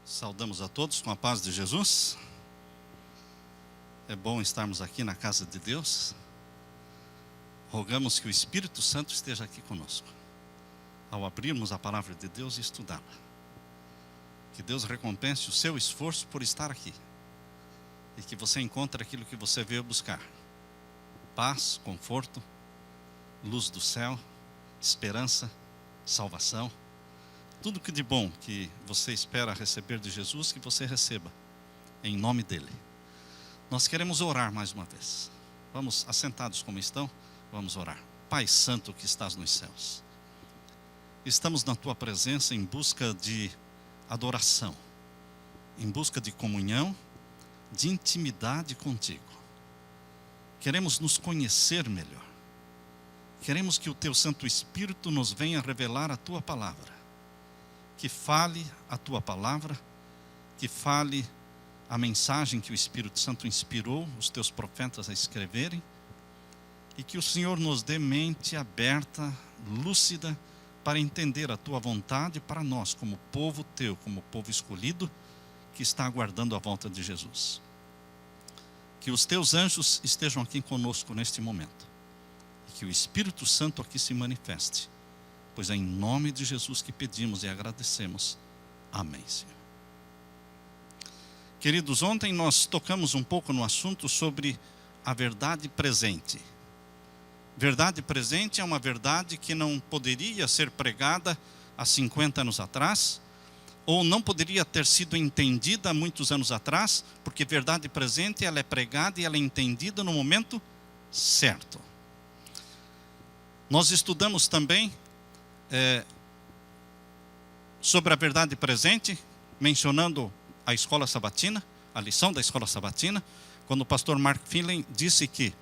Saudamos a todos com a paz de Jesus. É bom estarmos aqui na casa de Deus. Rogamos que o Espírito Santo esteja aqui conosco, ao abrirmos a palavra de Deus e estudá-la. Que Deus recompense o seu esforço por estar aqui, e que você encontre aquilo que você veio buscar: paz, conforto, luz do céu, esperança, salvação. Tudo que de bom que você espera receber de Jesus, que você receba, em nome dele. Nós queremos orar mais uma vez. Vamos, assentados como estão, vamos orar. Pai Santo que estás nos céus, estamos na tua presença em busca de adoração, em busca de comunhão, de intimidade contigo. Queremos nos conhecer melhor. Queremos que o teu Santo Espírito nos venha revelar a tua palavra. Que fale a tua palavra, que fale a mensagem que o Espírito Santo inspirou os teus profetas a escreverem, e que o Senhor nos dê mente aberta, lúcida, para entender a tua vontade para nós, como povo teu, como povo escolhido, que está aguardando a volta de Jesus. Que os teus anjos estejam aqui conosco neste momento, e que o Espírito Santo aqui se manifeste. Pois é em nome de Jesus que pedimos e agradecemos. Amém, Senhor. Queridos, ontem nós tocamos um pouco no assunto sobre a verdade presente. Verdade presente é uma verdade que não poderia ser pregada há 50 anos atrás, ou não poderia ter sido entendida há muitos anos atrás, porque verdade presente ela é pregada e ela é entendida no momento certo. Nós estudamos também sobre a verdade presente, mencionando a escola sabatina, a lição da escola sabatina, quando o pastor Mark Finley disse que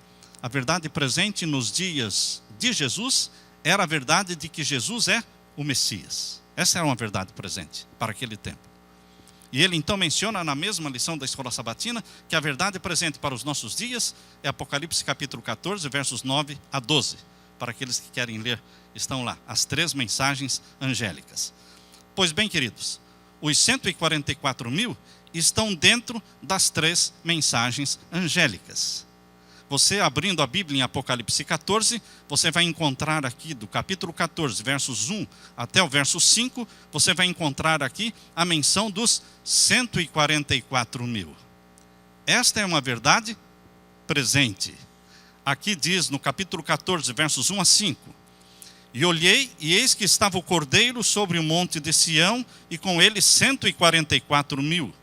a verdade presente nos dias de Jesus era a verdade de que Jesus é o Messias. Essa era uma verdade presente para aquele tempo. E ele então menciona na mesma lição da escola sabatina que a verdade presente para os nossos dias é Apocalipse capítulo 14, versos 9 a 12. Para aqueles que querem ler, estão lá, as 3 mensagens angélicas. Pois bem, queridos, os 144 mil estão dentro das 3 mensagens angélicas. Você abrindo a Bíblia em Apocalipse 14, você vai encontrar aqui do capítulo 14, versos 1 até o verso 5, você vai encontrar aqui a menção dos 144 mil. Esta é uma verdade presente. Aqui diz no capítulo 14, versos 1 a 5. E olhei, e eis que estava o Cordeiro sobre o monte de Sião, e com ele 144 mil,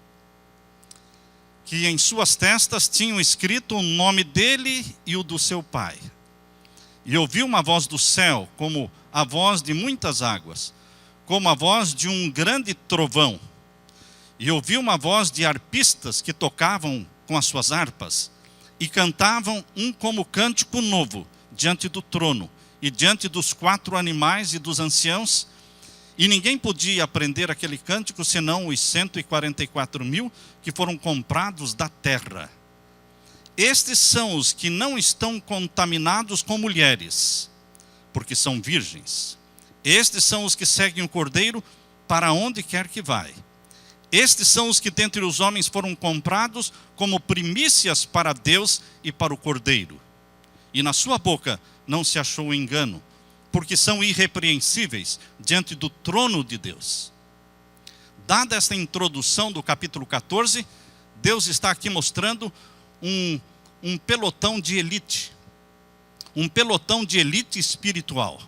que em suas testas tinham escrito o nome dele e o do seu pai. E ouvi uma voz do céu, como a voz de muitas águas, como a voz de um grande trovão. E ouvi uma voz de arpistas que tocavam com as suas harpas, e cantavam um como cântico novo diante do trono e diante dos 4 animais e dos anciãos, e ninguém podia aprender aquele cântico senão os 144 mil que foram comprados da terra. Estes são os que não estão contaminados com mulheres, porque são virgens. Estes são os que seguem o Cordeiro para onde quer que vai. Estes são os que dentre os homens foram comprados como primícias para Deus e para o Cordeiro. E na sua boca não se achou engano, porque são irrepreensíveis diante do trono de Deus. Dada esta introdução do capítulo 14, Deus está aqui mostrando um pelotão de elite. Um pelotão de elite espiritual.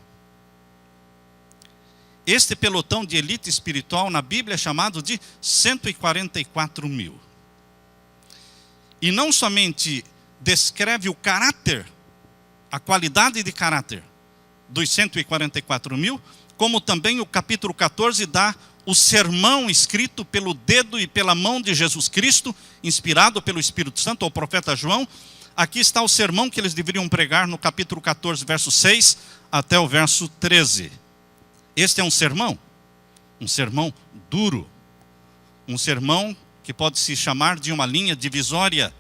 Este pelotão de elite espiritual na Bíblia é chamado de 144 mil. E não somente descreve o caráter, a qualidade de caráter dos 144 mil, como também o capítulo 14 dá o sermão escrito pelo dedo e pela mão de Jesus Cristo, inspirado pelo Espírito Santo ao profeta João. Aqui está o sermão que eles deveriam pregar no capítulo 14, verso 6 até o verso 13. Este é um sermão duro, um sermão que pode se chamar de uma linha divisória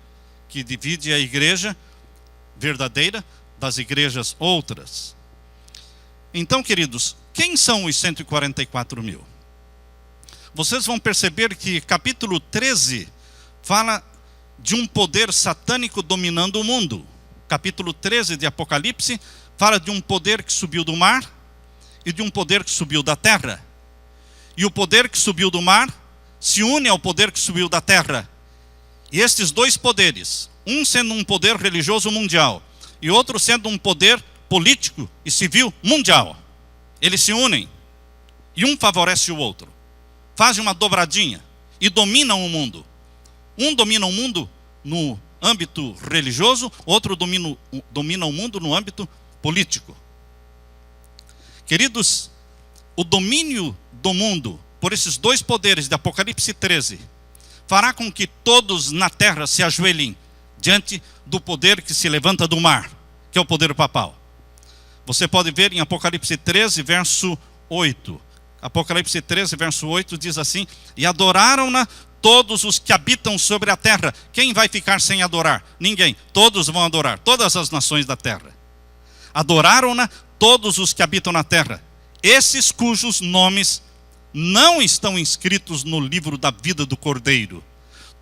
que divide a igreja verdadeira das igrejas outras. Então, queridos, quem são os 144 mil? vocês vão perceber que capítulo 13 fala de um poder satânico dominando o mundo. Capítulo 13 de Apocalipse fala de um poder que subiu do mar e de um poder que subiu da terra. E o poder que subiu do mar se une ao poder que subiu da terra. E estes dois poderes, um sendo um poder religioso mundial e outro sendo um poder político e civil mundial, eles se unem e um favorece o outro, fazem uma dobradinha e dominam o mundo. Um domina o mundo no âmbito religioso, outro domina o mundo no âmbito político. Queridos, o domínio do mundo por esses dois poderes de Apocalipse 13 fará com que todos na terra se ajoelhem diante do poder que se levanta do mar, que é o poder papal. Você pode ver em Apocalipse 13, verso 8. Apocalipse 13, verso 8 diz assim: e adoraram-na todos os que habitam sobre a terra. Quem vai ficar sem adorar? Ninguém. Todos vão adorar, todas as nações da terra. Adoraram-na todos os que habitam na terra, esses cujos nomes não estão inscritos no livro da vida do Cordeiro.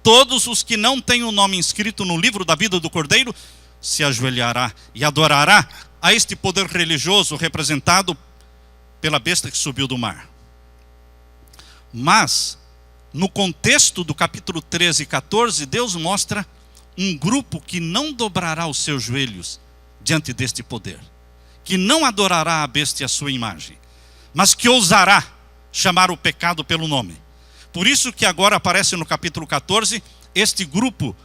Todos os que não têm o nome inscrito no livro da vida do Cordeiro se ajoelhará e adorará a este poder religioso representado pela besta que subiu do mar. Mas, no contexto do capítulo 13 e 14, Deus mostra um grupo que não dobrará os seus joelhos diante deste poder, que não adorará a besta e a sua imagem, mas que ousará chamar o pecado pelo nome. Por isso que agora aparece no capítulo 14 este grupo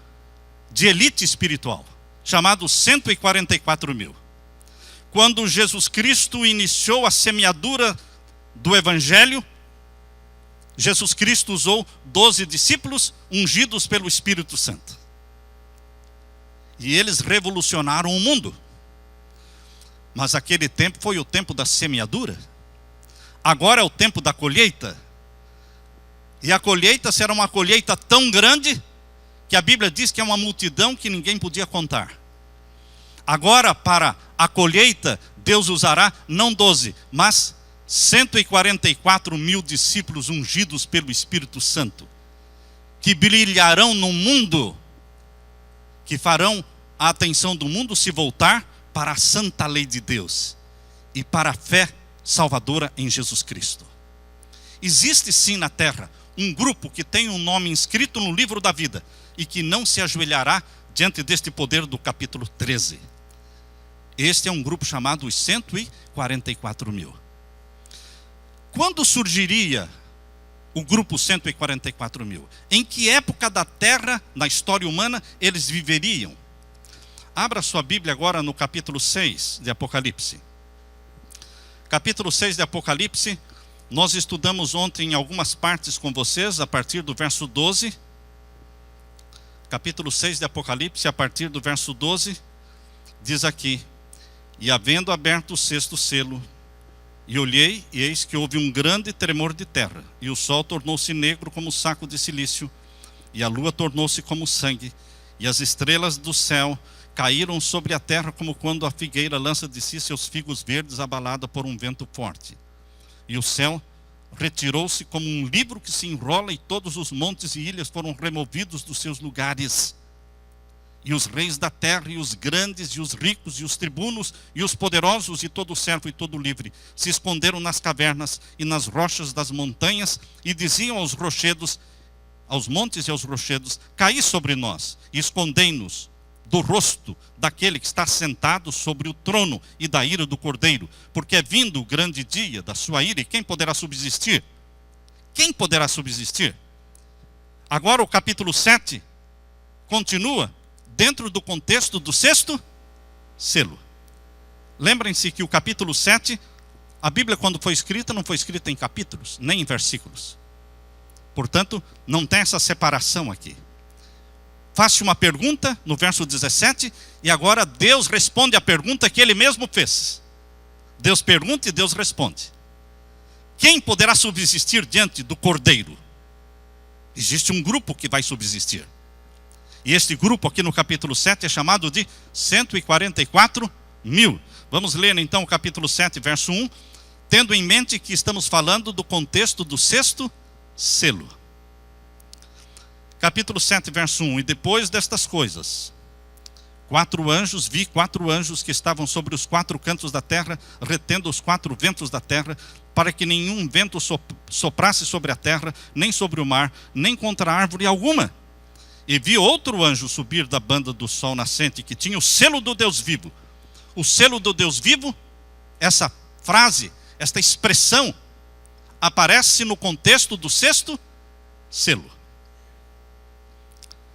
de elite espiritual, chamado 144 mil. Quando Jesus Cristo iniciou a semeadura do Evangelho, Jesus Cristo usou 12 discípulos ungidos pelo Espírito Santo. E eles revolucionaram o mundo. Mas aquele tempo foi o tempo da semeadura. Agora é o tempo da colheita. E a colheita será uma colheita tão grande que a Bíblia diz que é uma multidão que ninguém podia contar. Agora, para a colheita, Deus usará não 12, mas 144 mil discípulos ungidos pelo Espírito Santo, que brilharão no mundo, que farão a atenção do mundo se voltar para a santa lei de Deus e para a fé salvadora em Jesus Cristo. Existe sim na terra um grupo que tem um nome inscrito no livro da vida e que não se ajoelhará diante deste poder do capítulo 13. Este é um grupo chamado os 144 mil. Quando surgiria o grupo 144 mil? Em que época da terra, na história humana, eles viveriam? Abra sua Bíblia agora no capítulo 6 de Apocalipse. Capítulo 6 de Apocalipse, nós estudamos ontem em algumas partes com vocês, a partir do verso 12. Capítulo 6 de Apocalipse, a partir do verso 12, diz aqui: e havendo aberto o sexto selo, e olhei, e eis que houve um grande tremor de terra, e o sol tornou-se negro como saco de cilício, e a lua tornou-se como sangue, e as estrelas do céu caíram sobre a terra como quando a figueira lança de si seus figos verdes abalada por um vento forte. E o céu retirou-se como um livro que se enrola, e todos os montes e ilhas foram removidos dos seus lugares. E os reis da terra, e os grandes, e os ricos, e os tribunos, e os poderosos, e todo servo e todo livre, se esconderam nas cavernas e nas rochas das montanhas, e diziam aos rochedos, aos montes e aos rochedos: caí sobre nós, e escondei-nos do rosto daquele que está sentado sobre o trono e da ira do Cordeiro, porque é vindo o grande dia da sua ira, e quem poderá subsistir? Quem poderá subsistir? Agora o capítulo 7 continua dentro do contexto do sexto selo. Lembrem-se que o capítulo 7, a Bíblia quando foi escrita, não foi escrita em capítulos, nem em versículos. Portanto, não tem essa separação aqui. Faz-se uma pergunta no verso 17, e agora Deus responde a pergunta que Ele mesmo fez. Deus pergunta e Deus responde. Quem poderá subsistir diante do Cordeiro? Existe um grupo que vai subsistir. E este grupo aqui no capítulo 7 é chamado de 144 mil. Vamos ler então o capítulo 7, verso 1, tendo em mente que estamos falando do contexto do sexto selo. Capítulo 7, verso 1. E depois destas coisas, vi quatro anjos que estavam sobre os quatro cantos da terra, retendo os quatro ventos da terra, para que nenhum vento soprasse sobre a terra, nem sobre o mar, nem contra árvore alguma. E vi outro anjo subir da banda do sol nascente, que tinha o selo do Deus vivo. O selo do Deus vivo, essa frase, esta expressão, aparece no contexto do sexto selo.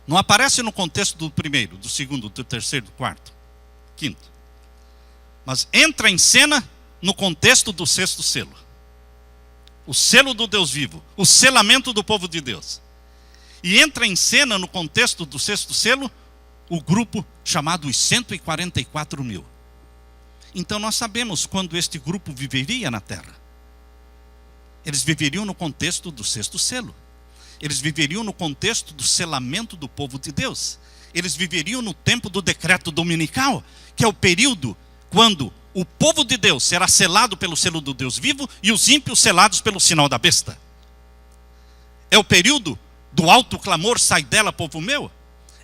Não aparece no contexto do primeiro, do segundo, do terceiro, do quarto, quinto. Mas entra em cena no contexto do sexto selo. O selo do Deus vivo, o selamento do povo de Deus. E entra em cena no contexto do sexto selo o grupo chamado os 144 mil. Então nós sabemos quando este grupo viveria na terra. Eles viveriam no contexto do sexto selo. Eles viveriam no contexto do selamento do povo de Deus. Eles viveriam no tempo do decreto dominical, que é o período quando o povo de Deus será selado pelo selo do Deus vivo e os ímpios selados pelo sinal da besta. É o período do alto clamor, sai dela, povo meu.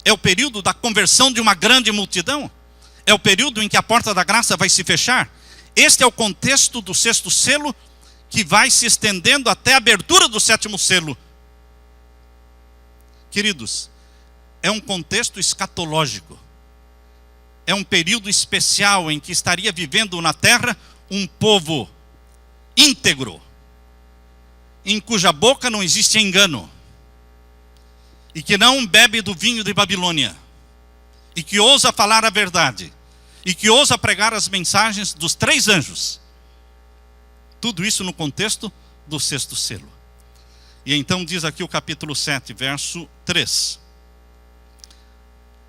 É o período da conversão de uma grande multidão. É o período em que a porta da graça vai se fechar. Este é o contexto do sexto selo, que vai se estendendo até a abertura do sétimo selo. Queridos, é um contexto escatológico. É um período especial em que estaria vivendo na terra um povo íntegro, em cuja boca não existe engano, e que não bebe do vinho de Babilônia, e que ousa falar a verdade, e que ousa pregar as mensagens dos 3 anjos. Tudo isso no contexto do sexto selo. E então diz aqui o capítulo 7, verso 3.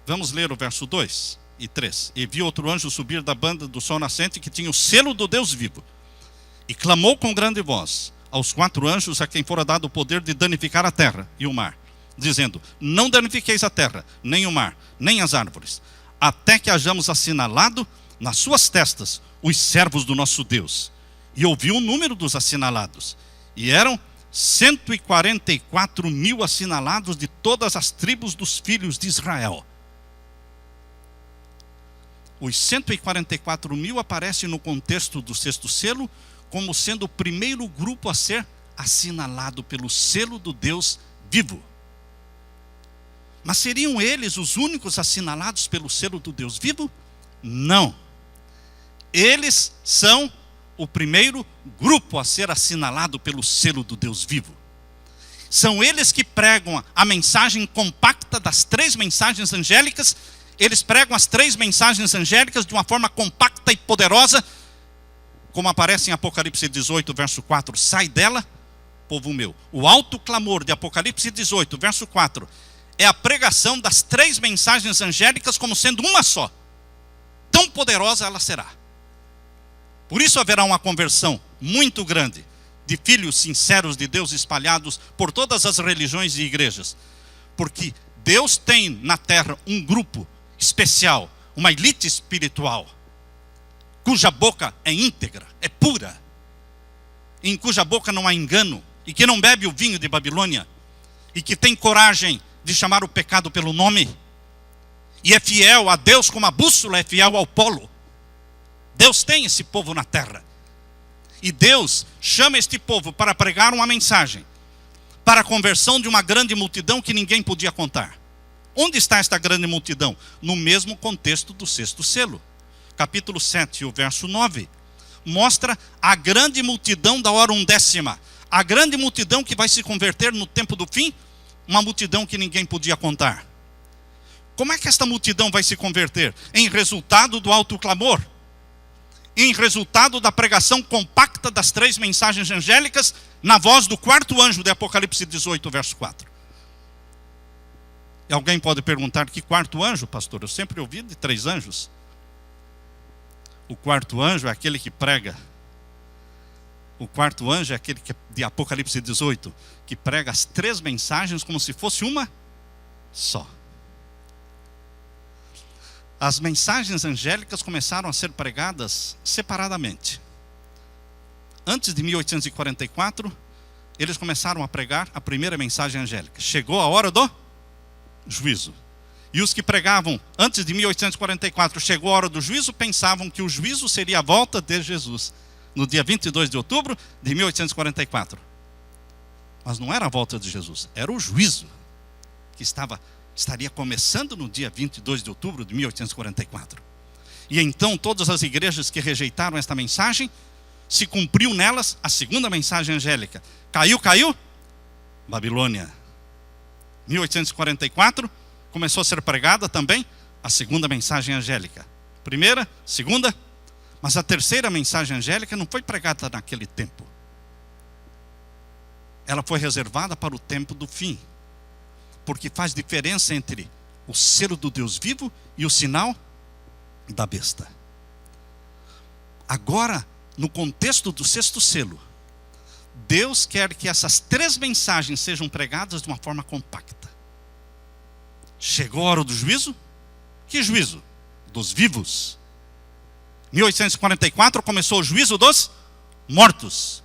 Vamos ler o verso 2 e 3. E vi outro anjo subir da banda do sol nascente, que tinha o selo do Deus vivo. E clamou com grande voz aos 4 anjos a quem fora dado o poder de danificar a terra e o mar, dizendo: não danifiqueis a terra, nem o mar, nem as árvores, até que hajamos assinalado nas suas testas os servos do nosso Deus. E ouvi o número dos assinalados, e eram 144 mil assinalados de todas as tribos dos filhos de Israel. Os 144 mil aparecem no contexto do sexto selo como sendo o primeiro grupo a ser assinalado pelo selo do Deus vivo. Mas seriam eles os únicos assinalados pelo selo do Deus vivo? Não. Eles são o primeiro grupo a ser assinalado pelo selo do Deus vivo. São eles que pregam a mensagem compacta das 3 mensagens angélicas. Eles pregam as 3 mensagens angélicas de uma forma compacta e poderosa, como aparece em Apocalipse 18, verso 4. Sai dela, povo meu. O alto clamor de Apocalipse 18, verso 4, é a pregação das 3 mensagens angélicas como sendo uma só. Tão poderosa ela será. Por isso haverá uma conversão muito grande de filhos sinceros de Deus espalhados por todas as religiões e igrejas. Porque Deus tem na terra um grupo especial, uma elite espiritual, cuja boca é íntegra, é pura, em cuja boca não há engano, e que não bebe o vinho de Babilônia, e que tem coragem de chamar o pecado pelo nome, e é fiel a Deus como a bússola é fiel ao polo. Deus tem esse povo na terra. E Deus chama este povo para pregar uma mensagem para a conversão de uma grande multidão que ninguém podia contar. Onde está esta grande multidão? No mesmo contexto do sexto selo. Capítulo 7, o verso 9. Mostra a grande multidão da hora 1/10. A grande multidão que vai se converter no tempo do fim. Uma multidão que ninguém podia contar. Como é que esta multidão vai se converter? Em resultado do alto clamor. Em resultado da pregação compacta das 3 mensagens angélicas, na voz do 4º anjo de Apocalipse 18, verso 4. E alguém pode perguntar: que 4º anjo, pastor? Eu sempre ouvi de 3 anjos. O 4º anjo é aquele que prega. O 4º anjo é aquele que, de Apocalipse 18, que prega as 3 mensagens como se fosse uma só. As mensagens angélicas começaram a ser pregadas separadamente. Antes de 1844, eles começaram a pregar a primeira mensagem angélica. Chegou a hora do juízo. E os que pregavam antes de 1844, chegou a hora do juízo, pensavam que o juízo seria a volta de Jesus, no dia 22 de outubro de 1844. Mas não era a volta de Jesus, era o juízo que estaria começando no dia 22 de outubro de 1844. E então todas as igrejas que rejeitaram esta mensagem, se cumpriu nelas a segunda mensagem angélica. Caiu, Babilônia. 1844, começou a ser pregada também a segunda mensagem angélica. Primeira, segunda, mas a terceira mensagem angélica não foi pregada naquele tempo. Ela foi reservada para o tempo do fim. Porque faz diferença entre o selo do Deus vivo e o sinal da besta. Agora, no contexto do sexto selo, Deus quer que essas três mensagens sejam pregadas de uma forma compacta. Chegou a hora do juízo? Que juízo? Dos vivos. 1844 começou o juízo dos mortos.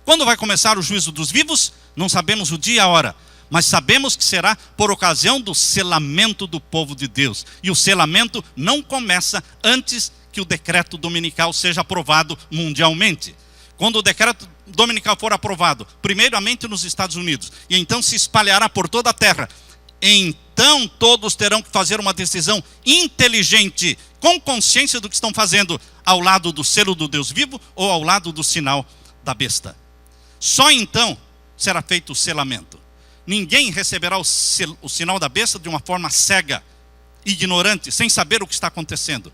Quando vai começar o juízo dos vivos? Não sabemos o dia e a hora, mas sabemos que será por ocasião do selamento do povo de Deus. E o selamento não começa antes que o decreto dominical seja aprovado mundialmente. Quando o decreto dominical for aprovado, primeiramente nos Estados Unidos, e então se espalhará por toda a terra, então todos terão que fazer uma decisão inteligente, com consciência do que estão fazendo, ao lado do selo do Deus vivo ou ao lado do sinal da besta. Só então será feito o selamento. Ninguém receberá o sinal da besta de uma forma cega, ignorante, sem saber o que está acontecendo.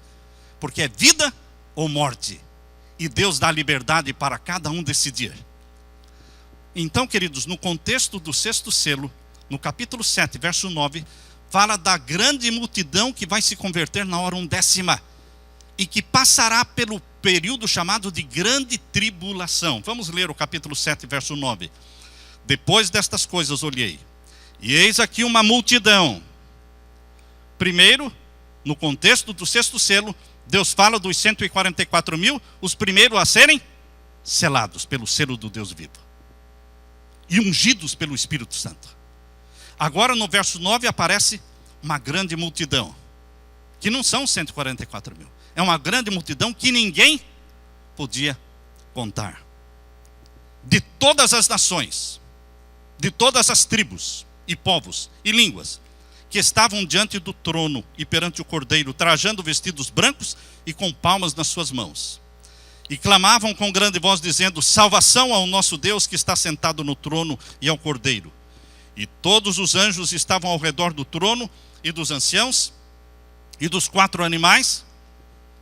Porque é vida ou morte. E Deus dá liberdade para cada um decidir. Então, queridos, no contexto do sexto selo, no capítulo 7, verso 9, fala da grande multidão que vai se converter na hora undécima. E que passará pelo período chamado de grande tribulação. Vamos ler o capítulo 7, verso 9. Depois destas coisas olhei, e eis aqui uma multidão. Primeiro, no contexto do sexto selo, Deus fala dos 144 mil, os primeiros a serem selados pelo selo do Deus vivo. E ungidos pelo Espírito Santo. Agora no verso 9 aparece uma grande multidão, que não são 144 mil. É uma grande multidão que ninguém podia contar. De todas as nações, de todas as tribos e povos e línguas, que estavam diante do trono e perante o Cordeiro, trajando vestidos brancos e com palmas nas suas mãos. E clamavam com grande voz, dizendo: salvação ao nosso Deus que está sentado no trono e ao Cordeiro. E todos os anjos estavam ao redor do trono e dos anciãos e dos 4 animais.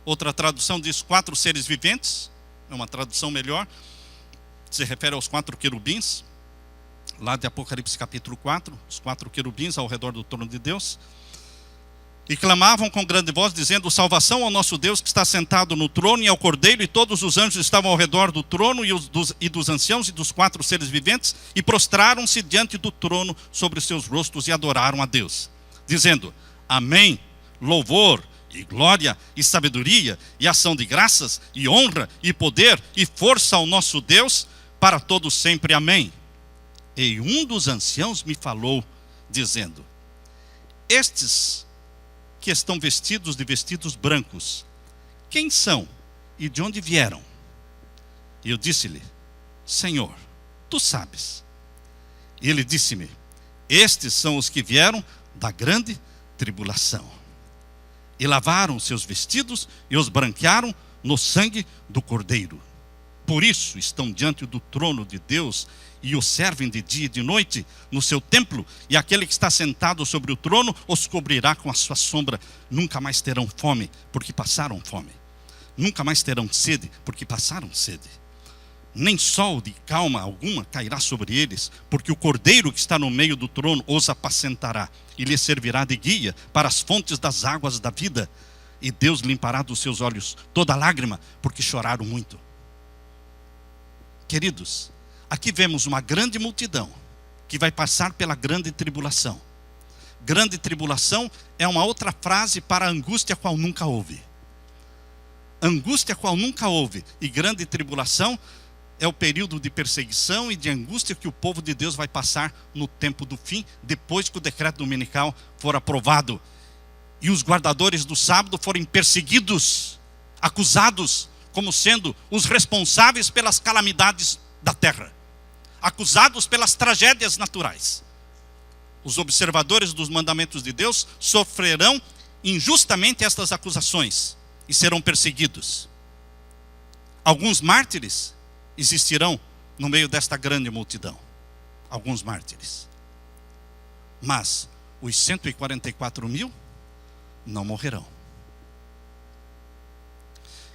Outra tradução diz 4 seres viventes, é uma tradução melhor, se refere aos 4 querubins, lá de Apocalipse capítulo 4, os 4 querubins ao redor do trono de Deus. E clamavam com grande voz, dizendo: salvação ao nosso Deus que está sentado no trono e ao Cordeiro. E todos os anjos estavam ao redor do trono e dos anciãos e dos 4 seres viventes, e prostraram-se diante do trono sobre os seus rostos e adoraram a Deus, dizendo: amém, louvor e glória e sabedoria e ação de graças e honra e poder e força ao nosso Deus para todos sempre, amém. E um dos anciãos me falou, dizendo: estes que estão vestidos de vestidos brancos, quem são e de onde vieram? E eu disse-lhe: Senhor, tu sabes. E ele disse-me: estes são os que vieram da grande tribulação, e lavaram seus vestidos e os branquearam no sangue do Cordeiro. Por isso estão diante do trono de Deus e o servem de dia e de noite no seu templo, e aquele que está sentado sobre o trono os cobrirá com a sua sombra. Nunca mais terão fome, porque passaram fome. Nunca mais terão sede, porque passaram sede. Nem sol de calma alguma cairá sobre eles, porque o Cordeiro que está no meio do trono os apacentará e lhes servirá de guia para as fontes das águas da vida. E Deus limpará dos seus olhos toda lágrima, porque choraram muito. Queridos, aqui vemos uma grande multidão que vai passar pela grande tribulação. Grande tribulação é uma outra frase para angústia qual nunca houve. Angústia qual nunca houve e grande tribulação é o período de perseguição e de angústia que o povo de Deus vai passar no tempo do fim, depois que o decreto dominical for aprovado. E os guardadores do sábado forem perseguidos, acusados como sendo os responsáveis pelas calamidades da terra, acusados pelas tragédias naturais. Os observadores dos mandamentos de Deus sofrerão injustamente estas acusações e serão perseguidos. Alguns mártires existirão no meio desta grande multidão. Alguns mártires. Mas os 144.000 não morrerão.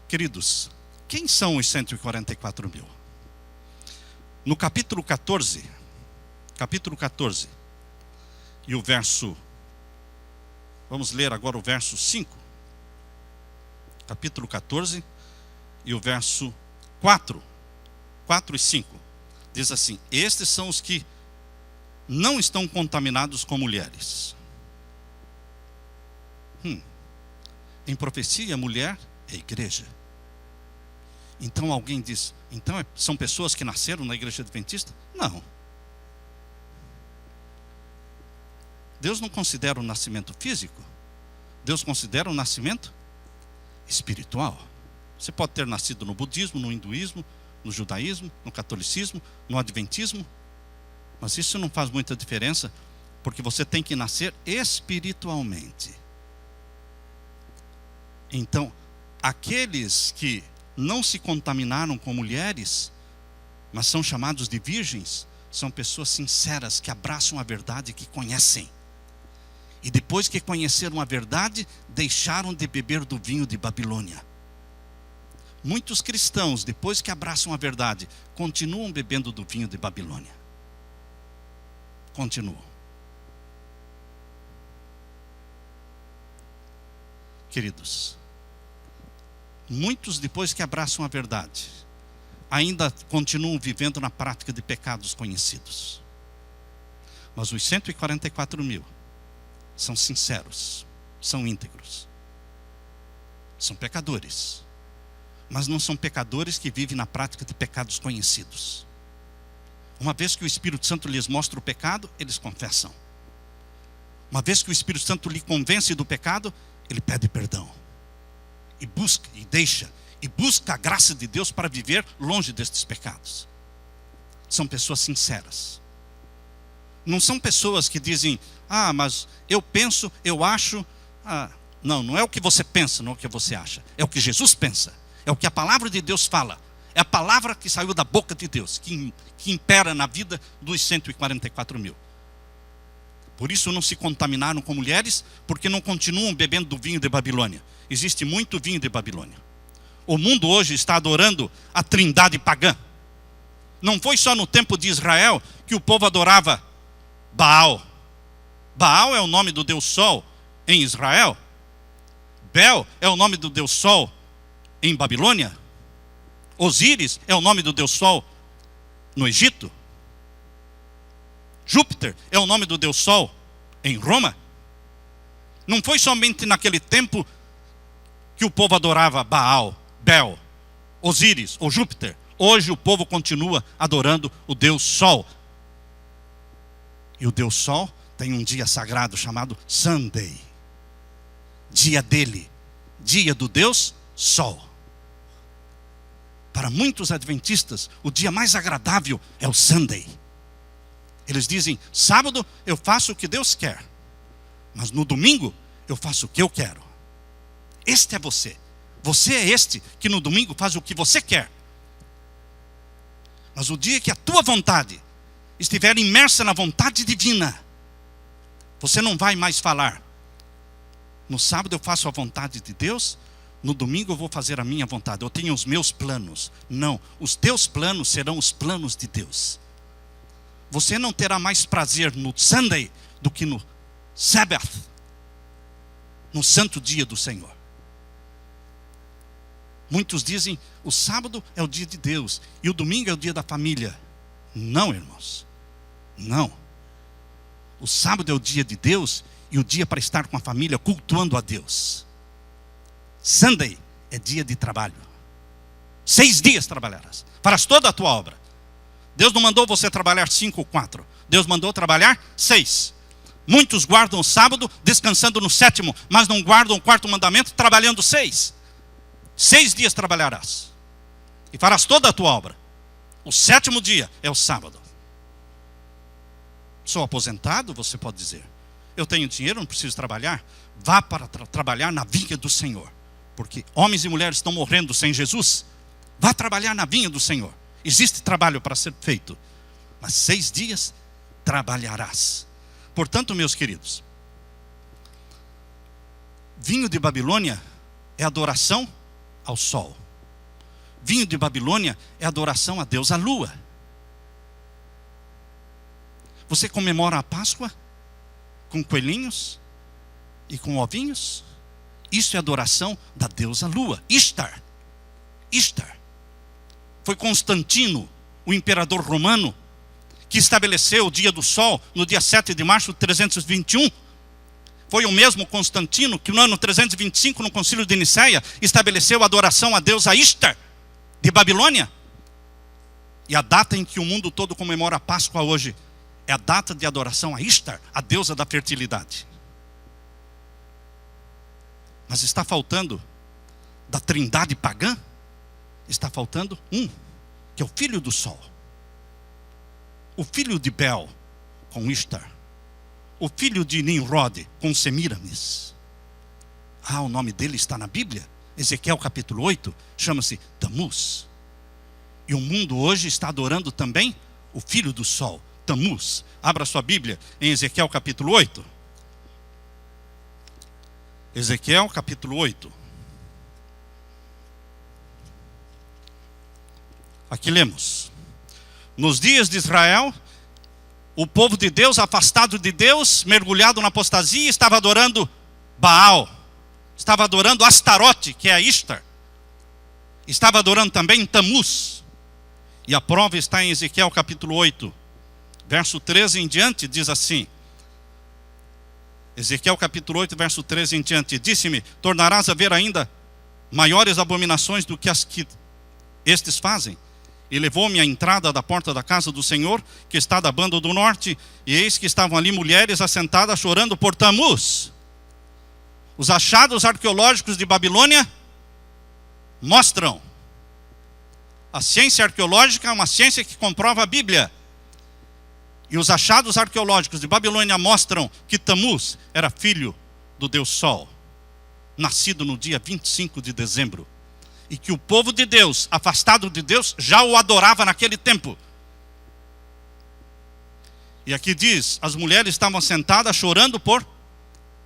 Queridos, quem são os 144.000? No capítulo 14, e o verso, vamos ler agora o verso 5. Capítulo 14 e o verso 4 e 5. Diz assim: estes são os que não estão contaminados com mulheres. Em profecia, mulher é igreja. Então alguém diz, então são pessoas que nasceram na igreja adventista? Não. Deus não considera o nascimento físico. Deus considera o nascimento espiritual. Você pode ter nascido no budismo, no hinduísmo, no judaísmo, no catolicismo, no adventismo, mas isso não faz muita diferença, porque você tem que nascer espiritualmente. Então, aqueles que não se contaminaram com mulheres, mas são chamados de virgens, são pessoas sinceras que abraçam a verdade, que conhecem. E depois que conheceram a verdade, deixaram de beber do vinho de Babilônia. Muitos cristãos, depois que abraçam a verdade, continuam bebendo do vinho de Babilônia. Continuam. Queridos, muitos depois que abraçam a verdade, ainda continuam vivendo na prática de pecados conhecidos. Mas os 144.000 são sinceros, são íntegros, são pecadores, mas não são pecadores que vivem na prática de pecados conhecidos. Uma vez que o Espírito Santo lhes mostra o pecado, eles confessam. Uma vez que o Espírito Santo lhe convence do pecado, ele pede perdão. E busca, e deixa, e busca a graça de Deus para viver longe destes pecados. São pessoas sinceras. Não são pessoas que dizem, mas eu penso, eu acho. Não é o que você pensa, não é o que você acha. É o que Jesus pensa. É o que a palavra de Deus fala. É a palavra que saiu da boca de Deus, que impera na vida dos 144.000. Por isso não se contaminaram com mulheres, porque não continuam bebendo do vinho de Babilônia. Existe muito vinho de Babilônia. O mundo hoje está adorando a trindade pagã. Não foi só no tempo de Israel que o povo adorava Baal. Baal é o nome do Deus Sol em Israel. Bel é o nome do Deus Sol em Babilônia. Osíris é o nome do Deus Sol no Egito. Júpiter é o nome do Deus Sol em Roma. Não foi somente naquele tempo que o povo adorava Baal, Bel, Osíris ou Júpiter. Hoje o povo continua adorando o Deus Sol. E o Deus Sol tem um dia sagrado chamado Sunday. Dia dele, dia do Deus Sol. Para muitos adventistas, o dia mais agradável é o Sunday. Eles dizem, sábado eu faço o que Deus quer, mas no domingo eu faço o que eu quero. Este é você. Você é este que no domingo faz o que você quer. Mas o dia que a tua vontade estiver imersa na vontade divina, você não vai mais falar, no sábado eu faço a vontade de Deus, no domingo eu vou fazer a minha vontade, eu tenho os meus planos. Não, os teus planos serão os planos de Deus. Você não terá mais prazer no Sunday do que no Sabbath, no santo dia do Senhor. Muitos dizem, o sábado é o dia de Deus e o domingo é o dia da família. Não, irmãos, não. O sábado é o dia de Deus e o dia para estar com a família cultuando a Deus. Sunday é dia de trabalho. 6 dias trabalharás, farás toda a tua obra. Deus não mandou você trabalhar 5 ou 4. Deus mandou trabalhar 6. Muitos guardam o sábado, descansando no 7º, mas não guardam o 4º mandamento, trabalhando 6. 6 dias trabalharás, e farás toda a tua obra. O 7º dia é o sábado. Sou aposentado, você pode dizer. Eu tenho dinheiro, não preciso trabalhar. Vá para trabalhar na vinha do Senhor. Porque homens e mulheres estão morrendo sem Jesus. Vá trabalhar na vinha do Senhor. Existe trabalho para ser feito. Mas 6 dias trabalharás. Portanto, meus queridos, vinho de Babilônia é adoração ao sol. Vinho de Babilônia é adoração a Deus, à lua. Você comemora a Páscoa com coelhinhos e com ovinhos? Isso é adoração da deusa lua, Ishtar. Ishtar. Foi Constantino, o imperador romano, que estabeleceu o dia do sol no dia 7 de março de 321. Foi o mesmo Constantino que no ano 325, no concílio de Nicéia, estabeleceu a adoração a deusa Ishtar, de Babilônia. E a data em que o mundo todo comemora a Páscoa hoje é a data de adoração a Ishtar, a deusa da fertilidade. Mas está faltando da trindade pagã, está faltando um, que é o filho do sol. O filho de Bel com Ishtar. O filho de Nimrod com Semíramis. O nome dele está na Bíblia. Ezequiel capítulo 8, chama-se Tamuz. E o mundo hoje está adorando também o filho do sol, Tamuz. Abra sua Bíblia em Ezequiel capítulo 8. Ezequiel capítulo 8. Aqui lemos: nos dias de Israel, o povo de Deus, afastado de Deus, mergulhado na apostasia, estava adorando Baal, estava adorando Astarote, que é a Ishtar, estava adorando também Tamuz. E a prova está em Ezequiel capítulo 8, verso 13 em diante, diz assim: Ezequiel capítulo 8, verso 13 em diante: disse-me, tornarás a ver ainda maiores abominações do que as que estes fazem. E levou-me à entrada da porta da casa do Senhor, que está da banda do norte, e eis que estavam ali mulheres assentadas chorando por Tamuz. Os achados arqueológicos de Babilônia mostram. A ciência arqueológica é uma ciência que comprova a Bíblia. E os achados arqueológicos de Babilônia mostram que Tamuz era filho do Deus Sol, nascido no dia 25 de dezembro. E que o povo de Deus, afastado de Deus, já o adorava naquele tempo. E aqui diz, as mulheres estavam sentadas chorando por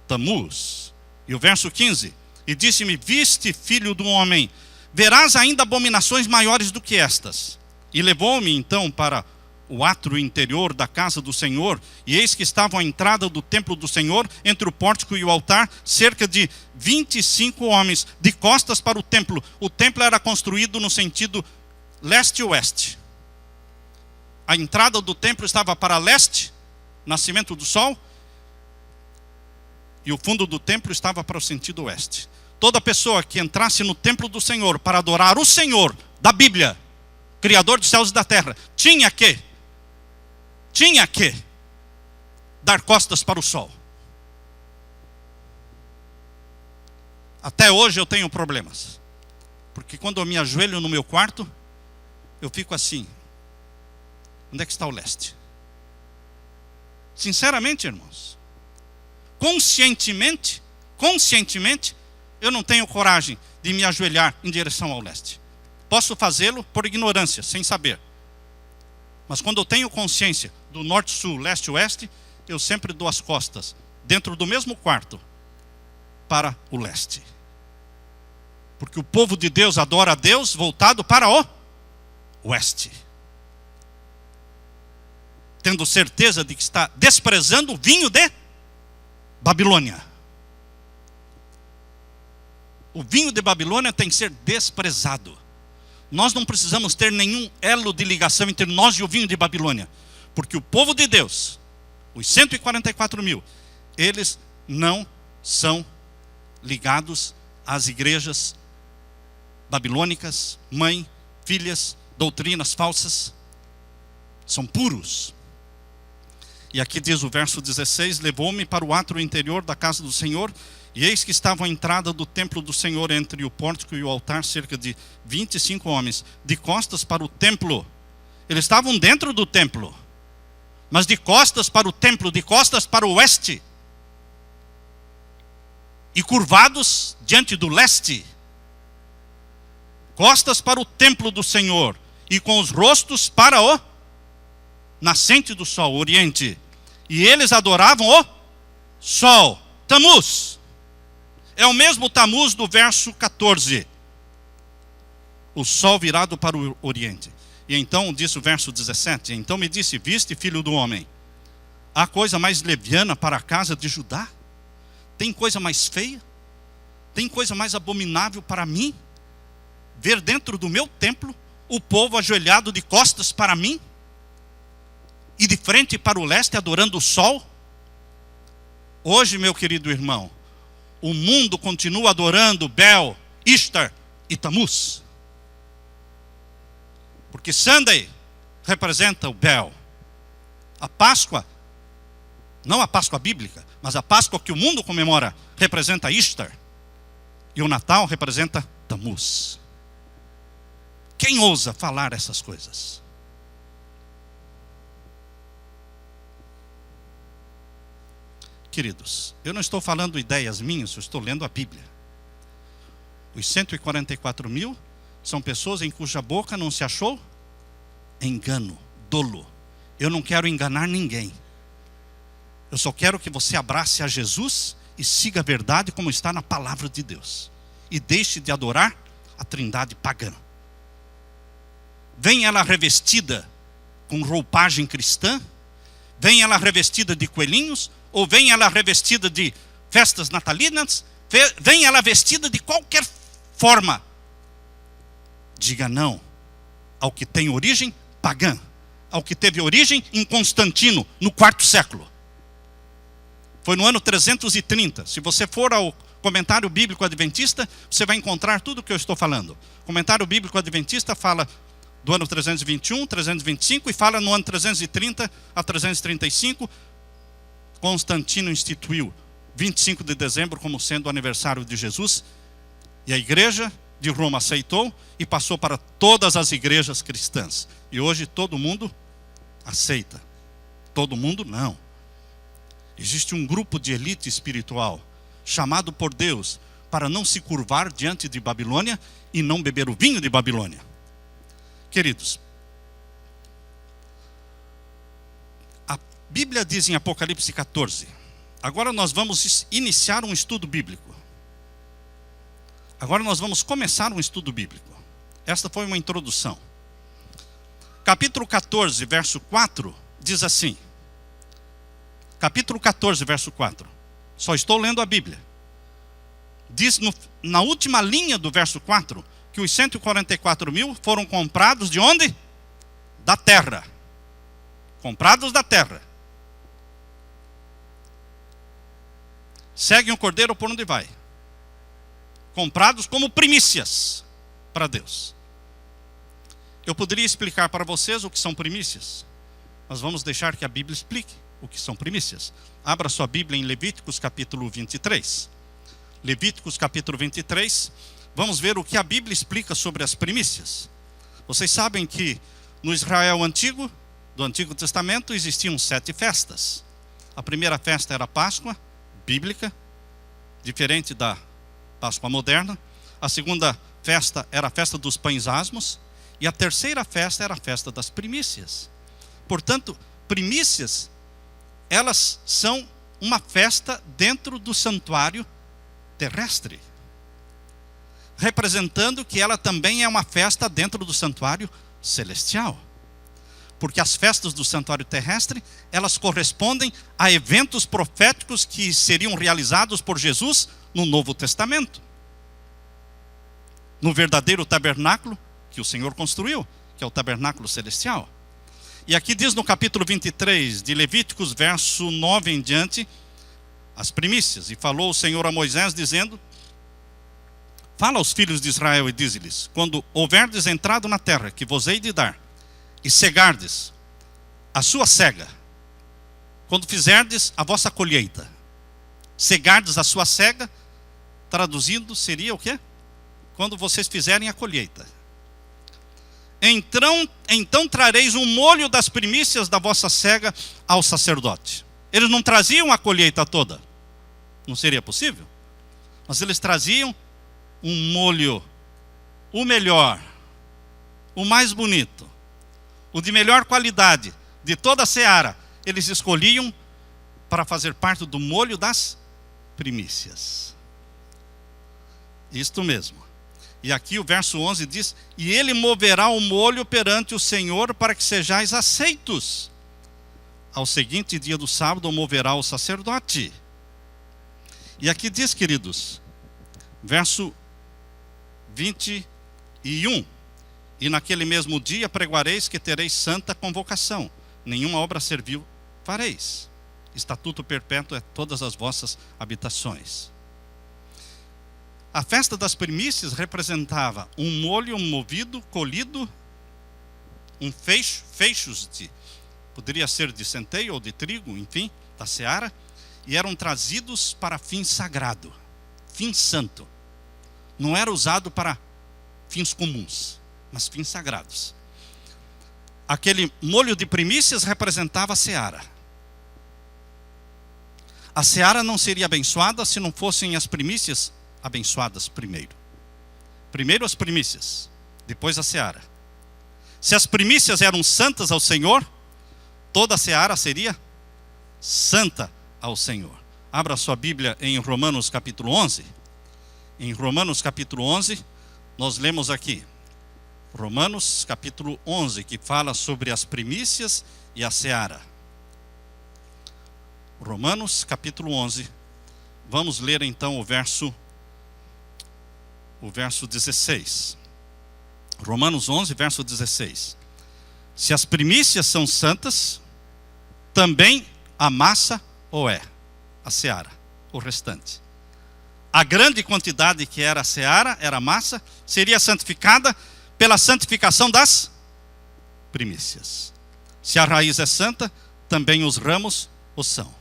Tamuz. E o verso 15, e disse-me, viste, filho do homem, verás ainda abominações maiores do que estas. E levou-me então para o átrio interior da casa do Senhor, e eis que estavam à entrada do templo do Senhor, entre o pórtico e o altar, cerca de 25 homens, de costas para o templo. O templo era construído no sentido leste-oeste. A entrada do templo estava para leste, nascimento do sol, e o fundo do templo estava para o sentido oeste. Toda pessoa que entrasse no templo do Senhor para adorar o Senhor da Bíblia, Criador dos céus e da terra, tinha que dar costas para o sol. Até hoje eu tenho problemas, porque quando eu me ajoelho no meu quarto, eu fico assim: onde é que está o leste? Sinceramente, irmãos, conscientemente, eu não tenho coragem de me ajoelhar em direção ao leste. Posso fazê-lo por ignorância, sem saber. Mas quando eu tenho consciência do norte, sul, leste, oeste, eu sempre dou as costas, dentro do mesmo quarto, para o leste. Porque o povo de Deus adora a Deus voltado para o oeste. Tendo certeza de que está desprezando o vinho de Babilônia. O vinho de Babilônia tem que ser desprezado. Nós não precisamos ter nenhum elo de ligação entre nós e o vinho de Babilônia. Porque o povo de Deus, os 144 mil, eles não são ligados às igrejas babilônicas, mãe, filhas doutrinas falsas, são puros. E aqui diz o verso 16: levou-me para o átrio interior da casa do Senhor, e eis que estava a entrada do templo do Senhor entre o pórtico e o altar, cerca de 25 homens, de costas para o templo. Eles estavam dentro do templo, mas de costas para o templo, de costas para o oeste, e curvados diante do leste, costas para o templo do Senhor, e com os rostos para o nascente do sol, oriente. E eles adoravam o sol, Tamuz. É o mesmo Tamuz do verso 14. O sol virado para o oriente. E então disse o verso 17: então me disse, viste, filho do homem, há coisa mais leviana para a casa de Judá? Tem coisa mais feia? Tem coisa mais abominável para mim? Ver dentro do meu templo o povo ajoelhado de costas para mim, e de frente para o leste adorando o sol? Hoje, meu querido irmão, o mundo continua adorando Bel, Ishtar e Tamuz. Porque Sunday representa o Bel. A Páscoa, não a Páscoa bíblica, mas a Páscoa que o mundo comemora, representa Ishtar. E o Natal representa Tamuz. Quem ousa falar essas coisas? Queridos, eu não estou falando ideias minhas, eu estou lendo a Bíblia. Os 144 mil são pessoas em cuja boca não se achou engano, dolo. Eu não quero enganar ninguém. Eu só quero que você abrace a Jesus e siga a verdade como está na palavra de Deus. E deixe de adorar a trindade pagã. Vem ela revestida com roupagem cristã, vem ela revestida de coelhinhos, ou vem ela revestida de festas natalinas, vem ela vestida de qualquer forma. Diga não ao que tem origem pagã, ao que teve origem em Constantino, no 4º século. Foi no ano 330. Se você for ao Comentário Bíblico Adventista, você vai encontrar tudo o que eu estou falando. O Comentário Bíblico Adventista fala do ano 321, 325, e fala no ano 330 a 335, Constantino instituiu 25 de dezembro como sendo o aniversário de Jesus, e a igreja de Roma aceitou e passou para todas as igrejas cristãs. E hoje todo mundo aceita. Todo mundo não. Existe um grupo de elite espiritual chamado por Deus para não se curvar diante de Babilônia e não beber o vinho de Babilônia. Queridos, a Bíblia diz em Apocalipse 14. Agora nós vamos iniciar um estudo bíblico. Agora nós vamos começar um estudo bíblico. Esta foi uma introdução. Capítulo 14, verso 4, diz assim. Capítulo 14, verso 4. Só estou lendo a Bíblia. Diz na última linha do verso 4, que os 144 mil foram comprados de onde? Da terra. Comprados da terra. Seguem o cordeiro por onde vai. Comprados como primícias para Deus. Eu poderia explicar para vocês o que são primícias, mas vamos deixar que a Bíblia explique o que são primícias. Abra sua Bíblia em Levíticos capítulo 23. Levíticos capítulo 23. Vamos ver o que a Bíblia explica sobre as primícias. Vocês sabem que no Israel antigo, do Antigo Testamento, existiam 7 festas. A primeira festa era a Páscoa, bíblica, diferente da Páscoa moderna. A segunda festa era a festa dos pães asmos. E a terceira festa era a festa das primícias. Portanto, primícias, elas são uma festa dentro do santuário terrestre, representando que ela também é uma festa dentro do santuário celestial. Porque as festas do santuário terrestre, elas correspondem a eventos proféticos que seriam realizados por Jesus no Novo Testamento. No verdadeiro tabernáculo que o Senhor construiu, que é o tabernáculo celestial. E aqui diz no capítulo 23 de Levíticos, verso 9 em diante, as primícias. E falou o Senhor a Moisés dizendo: Fala aos filhos de Israel e dize-lhes: quando houverdes entrado na terra que vos hei de dar, e cegardes a sua cega, quando fizerdes a vossa colheita, cegardes a sua cega, traduzindo seria o quê? Quando vocês fizerem a colheita. Então trareis um molho das primícias da vossa cega ao sacerdote. Eles não traziam a colheita toda, não seria possível? Mas eles traziam um molho, o melhor, o mais bonito, o de melhor qualidade, de toda a seara. Eles escolhiam para fazer parte do molho das primícias. Isto mesmo. E aqui o verso 11 diz: e ele moverá o molho perante o Senhor para que sejais aceitos. Ao seguinte dia do sábado o moverá o sacerdote. E aqui diz, queridos, verso 21: e naquele mesmo dia pregoareis que tereis santa convocação, nenhuma obra servil fareis. Estatuto perpétuo é todas as vossas habitações. A festa das primícias representava um molho movido, colhido, feixos de, poderia ser de centeio ou de trigo, enfim, da seara, e eram trazidos para fim sagrado, fim santo. Não era usado para fins comuns, mas fins sagrados. Aquele molho de primícias representava a seara. A seara não seria abençoada se não fossem as primícias abençoadas primeiro. Primeiro as primícias, depois a seara. Se as primícias eram santas ao Senhor, toda a seara seria santa ao Senhor. Abra sua Bíblia em Romanos capítulo 11. Em Romanos capítulo 11, nós lemos aqui, Romanos capítulo 11, que fala sobre as primícias e a seara. Romanos capítulo 11, vamos ler então o verso 16. Romanos 11, verso 16. Se as primícias são santas, também a massa o é, a seara, o restante. A grande quantidade que era a seara, era a massa, seria santificada pela santificação das primícias. Se a raiz é santa, também os ramos o são.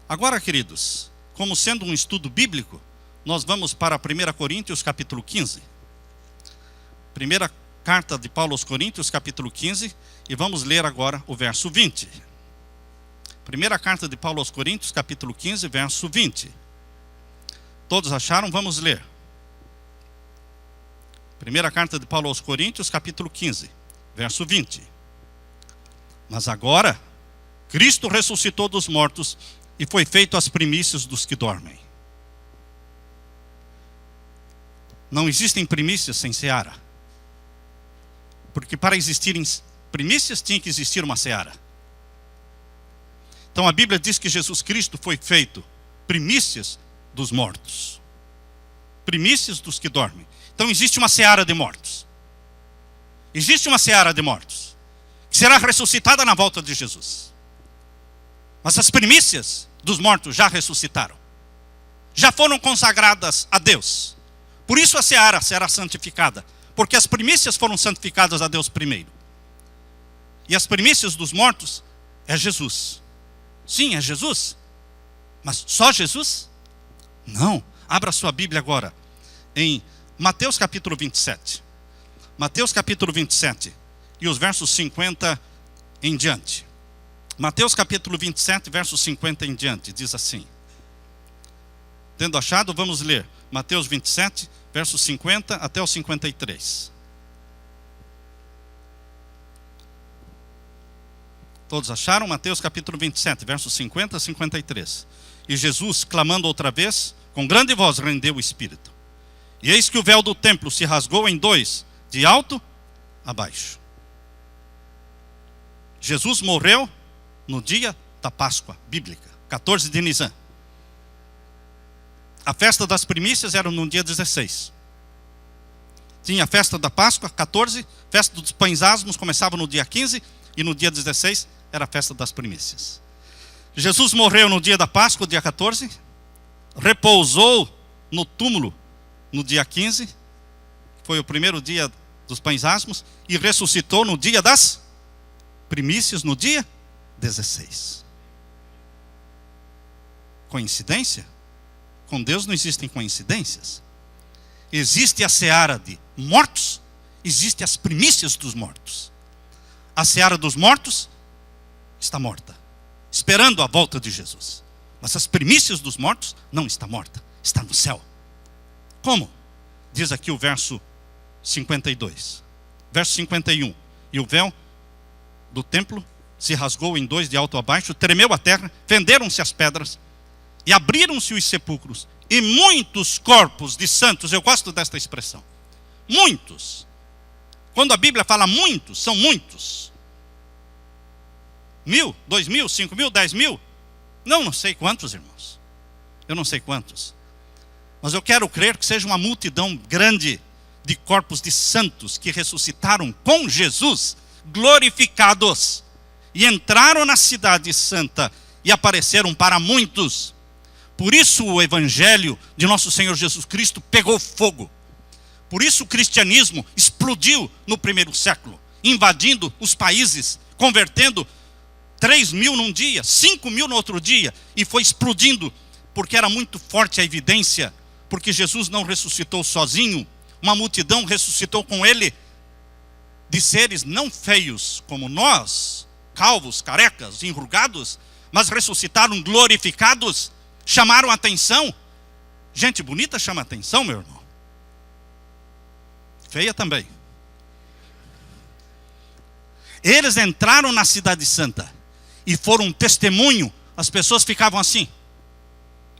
Agora, queridos, como sendo um estudo bíblico, nós vamos para 1 Coríntios capítulo 15. Primeira carta de Paulo aos Coríntios capítulo 15, e vamos ler agora o verso 20. Primeira carta de Paulo aos Coríntios capítulo 15, verso 20. Todos acharam? Vamos ler. Primeira carta de Paulo aos Coríntios capítulo 15, verso 20. Mas agora, Cristo ressuscitou dos mortos e foi feito as primícias dos que dormem. Não existem primícias sem seara. Porque para existirem primícias tinha que existir uma seara. Então a Bíblia diz que Jesus Cristo foi feito primícias dos mortos. Primícias dos que dormem. Então existe uma seara de mortos. Existe uma seara de mortos que será ressuscitada na volta de Jesus. Mas as primícias dos mortos já ressuscitaram. Já foram consagradas a Deus. Por isso a seara será santificada. Porque as primícias foram santificadas a Deus primeiro. E as primícias dos mortos é Jesus. Sim, é Jesus. Mas só Jesus? Não. Abra sua Bíblia agora em Mateus capítulo 27. Mateus capítulo 27 e os versos 50 em diante. Mateus capítulo 27, versos 50 em diante, diz assim. Tendo achado, vamos ler Mateus 27, versos 50 até o 53. Todos acharam? Mateus capítulo 27, versos 50 a 53. E Jesus, clamando outra vez, com grande voz, rendeu o espírito. E eis que o véu do templo se rasgou em dois, de alto a baixo. Jesus morreu no dia da Páscoa bíblica, 14 de Nisan. A festa das primícias era no dia 16. Tinha a festa da Páscoa, 14. Festa dos pães asmos começava no dia 15. E no dia 16 era a festa das primícias. Jesus morreu no dia da Páscoa, dia 14. Repousou no túmulo no dia 15, foi o primeiro dia dos pães asmos, e ressuscitou no dia das primícias, no dia 16. Coincidência? Com Deus não existem coincidências. Existe a seara de mortos, existe as primícias dos mortos. A seara dos mortos está morta, esperando a volta de Jesus. Mas as primícias dos mortos não está morta, está no céu. Como? Diz aqui o verso 52. Verso 51. E o véu do templo se rasgou em dois de alto a baixo, tremeu a terra, fenderam-se as pedras, e abriram-se os sepulcros, e muitos corpos de santos, eu gosto desta expressão, muitos. Quando a Bíblia fala muitos, são muitos. 1.000, 2.000, 5.000, 10.000? Não sei quantos, irmãos. Eu não sei quantos. Mas eu quero crer que seja uma multidão grande de corpos de santos que ressuscitaram com Jesus, glorificados, e entraram na cidade santa e apareceram para muitos. Por isso o evangelho de nosso Senhor Jesus Cristo pegou fogo. Por isso o cristianismo explodiu no primeiro século, invadindo os países, convertendo 3.000 num dia, 5.000 no outro dia, e foi explodindo, porque era muito forte a evidência, porque Jesus não ressuscitou sozinho, uma multidão ressuscitou com ele, de seres não feios como nós, calvos, carecas, enrugados, mas ressuscitaram glorificados, chamaram a atenção. Gente bonita chama atenção, meu irmão. Feia também. Eles entraram na cidade santa e foram um testemunho. As pessoas ficavam assim.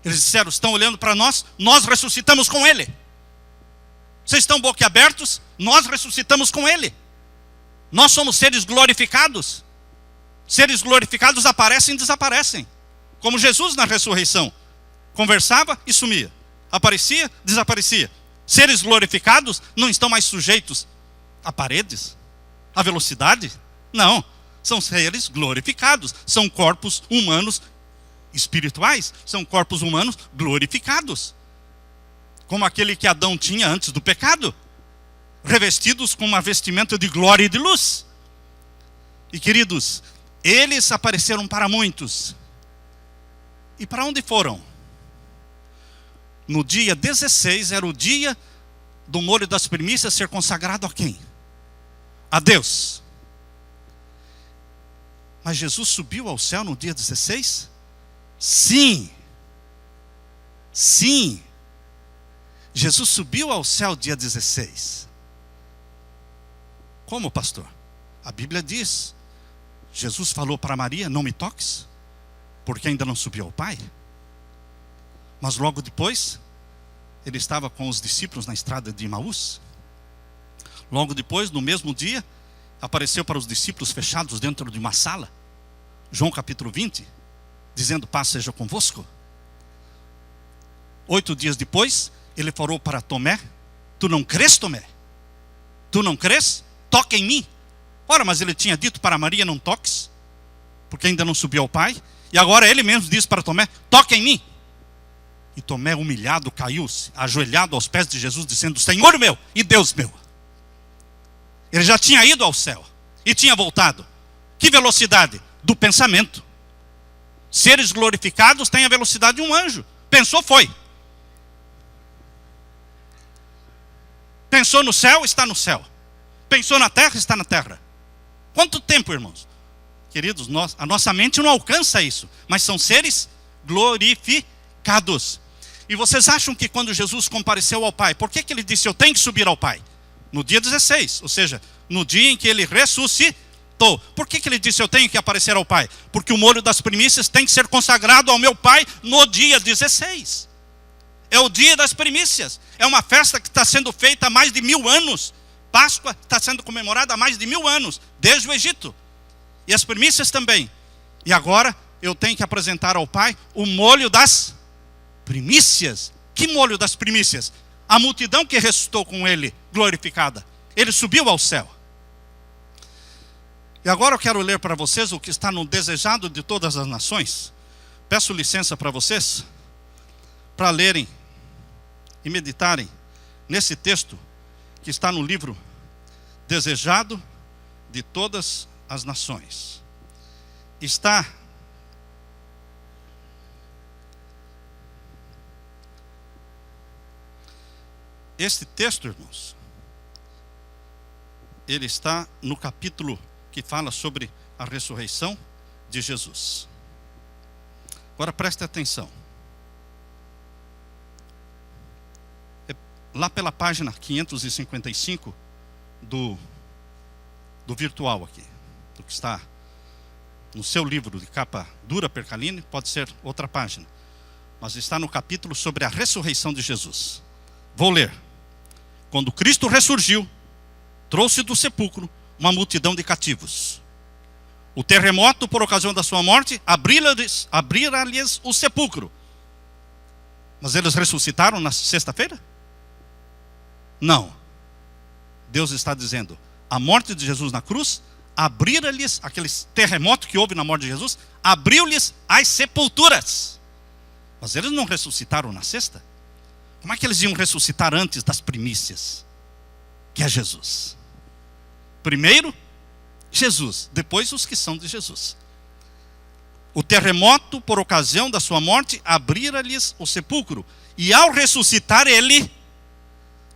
Eles disseram, estão olhando para nós, nós ressuscitamos com ele. Vocês estão boquiabertos? Nós ressuscitamos com ele. Nós somos seres glorificados. Seres glorificados aparecem e desaparecem. Como Jesus na ressurreição. Conversava e sumia. Aparecia, desaparecia. Seres glorificados não estão mais sujeitos a paredes, a velocidade. Não, são seres glorificados. São corpos humanos espirituais. São corpos humanos glorificados. Como aquele que Adão tinha antes do pecado. Revestidos com uma vestimenta de glória e de luz. E queridos, eles apareceram para muitos. E para onde foram? No dia 16 era o dia do molho das primícias ser consagrado a quem? A Deus. Mas Jesus subiu ao céu no dia 16? Sim. Sim. Jesus subiu ao céu dia 16. Como, pastor? A Bíblia diz, Jesus falou para Maria, não me toques, porque ainda não subiu ao Pai. Mas logo depois, ele estava com os discípulos na estrada de Emaús. Logo depois, no mesmo dia, apareceu para os discípulos fechados dentro de uma sala. João capítulo 20, dizendo, paz seja convosco. 8 dias depois, ele falou para Tomé, tu não crês, Tomé? Tu não crês? Toca em mim. Ora, mas ele tinha dito para Maria, não toques, porque ainda não subiu ao Pai. E agora ele mesmo diz para Tomé, toca em mim. E Tomé, humilhado, caiu-se, ajoelhado aos pés de Jesus, dizendo, Senhor meu e Deus meu. Ele já tinha ido ao céu e tinha voltado. Que velocidade? Do pensamento. Seres glorificados têm a velocidade de um anjo. Pensou, foi. Pensou no céu, está no céu. Pensou na terra, está na terra. Quanto tempo, irmãos? Queridos, a nossa mente não alcança isso. Mas são seres glorificados. E vocês acham que quando Jesus compareceu ao Pai, por que ele disse, eu tenho que subir ao Pai? No dia 16, ou seja, no dia em que ele ressuscitou. Por que ele disse, eu tenho que aparecer ao Pai? Porque o molho das primícias tem que ser consagrado ao meu Pai no dia 16. É o dia das primícias. É uma festa que está sendo feita há mais de 1000 anos. Páscoa está sendo comemorada há mais de 1000 anos, desde o Egito. E as primícias também. E agora eu tenho que apresentar ao Pai o molho das primícias. Que molho das primícias? A multidão que ressuscitou com ele, glorificada. Ele subiu ao céu. E agora eu quero ler para vocês o que está no desejado de todas as nações. Peço licença para vocês, para lerem e meditarem nesse texto que está no livro Desejado de Todas as Nações. Está este texto, irmãos, ele está no capítulo que fala sobre a ressurreição de Jesus. Agora preste atenção. Lá pela página 555 do virtual aqui, do que está no seu livro de capa dura, Percaline, pode ser outra página, mas está no capítulo sobre a ressurreição de Jesus. Vou ler. Quando Cristo ressurgiu, trouxe do sepulcro uma multidão de cativos. O terremoto, por ocasião da sua morte, abrira-lhes o sepulcro. Mas eles ressuscitaram na sexta-feira? Não. Deus está dizendo, a morte de Jesus na cruz, abrira-lhes, aquele terremoto que houve na morte de Jesus, abriu-lhes as sepulturas. Mas eles não ressuscitaram na sexta? Como é que eles iam ressuscitar antes das primícias? Que é Jesus. Primeiro, Jesus. Depois, os que são de Jesus. O terremoto, por ocasião da sua morte, abrira-lhes o sepulcro. E ao ressuscitar ele,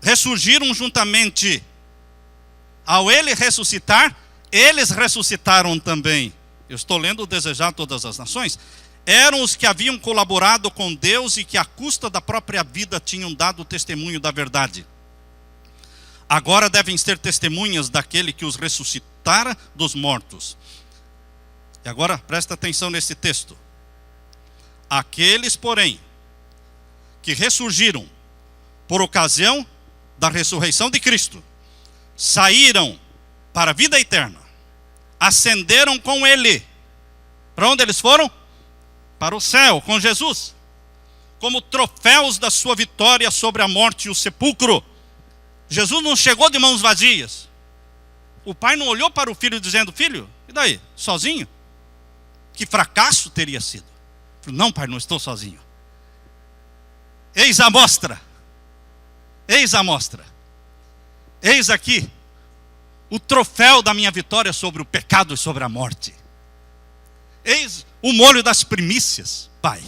ressurgiram juntamente. Ao ele ressuscitar, eles ressuscitaram também. Eu estou lendo o Desejar Todas as Nações. Eram os que haviam colaborado com Deus e que à custa da própria vida tinham dado testemunho da verdade. Agora devem ser testemunhas daquele que os ressuscitara dos mortos. E agora presta atenção nesse texto. Aqueles, porém, que ressurgiram por ocasião da ressurreição de Cristo, saíram para a vida eterna, ascenderam com ele. Para onde eles foram? Para o céu, com Jesus, como troféus da sua vitória sobre a morte e o sepulcro. Jesus não chegou de mãos vazias. O pai não olhou para o filho dizendo, filho, e daí? Sozinho? Que fracasso teria sido. Não, pai, não estou sozinho. Eis a mostra. Eis a mostra. Eis aqui o troféu da minha vitória sobre o pecado e sobre a morte. Eis o molho das primícias, pai.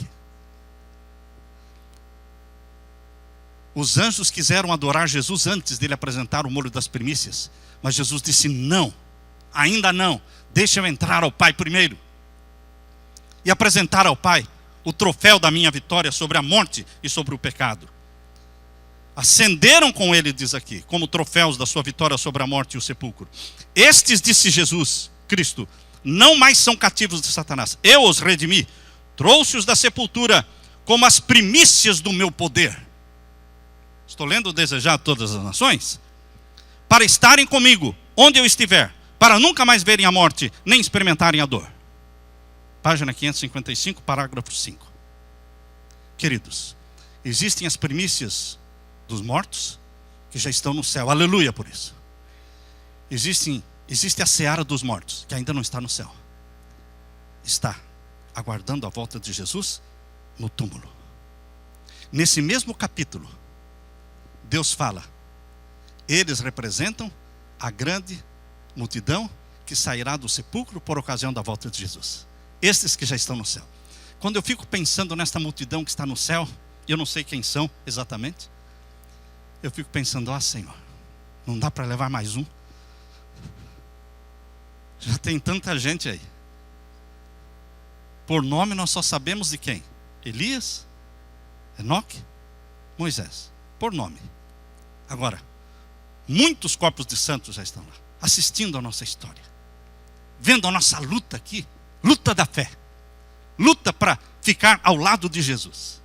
Os anjos quiseram adorar Jesus antes dele apresentar o molho das primícias. Mas Jesus disse, não, ainda não. Deixa eu entrar ao Pai primeiro. E apresentar ao Pai o troféu da minha vitória sobre a morte e sobre o pecado. Ascenderam com ele, diz aqui, como troféus da sua vitória sobre a morte e o sepulcro. Estes, disse Jesus, Cristo, não mais são cativos de Satanás. Eu os redimi, trouxe-os da sepultura como as primícias do meu poder. Estou lendo o Desejar Todas as Nações. Para estarem comigo, onde eu estiver, para nunca mais verem a morte, nem experimentarem a dor. Página 555, parágrafo 5. Queridos, existem as primícias dos mortos, que já estão no céu. Aleluia por isso. Existe a seara dos mortos, que ainda não está no céu. Está aguardando a volta de Jesus no túmulo. Nesse mesmo capítulo, Deus fala, eles representam a grande multidão que sairá do sepulcro por ocasião da volta de Jesus. Estes que já estão no céu. Quando eu fico pensando nesta multidão que está no céu, eu não sei quem são exatamente, eu fico pensando, Senhor, não dá para levar mais um? Já tem tanta gente aí. Por nome nós só sabemos de quem? Elias, Enoque, Moisés. Por nome. Agora, muitos corpos de santos já estão lá, assistindo a nossa história, vendo a nossa luta aqui, luta da fé, luta para ficar ao lado de Jesus.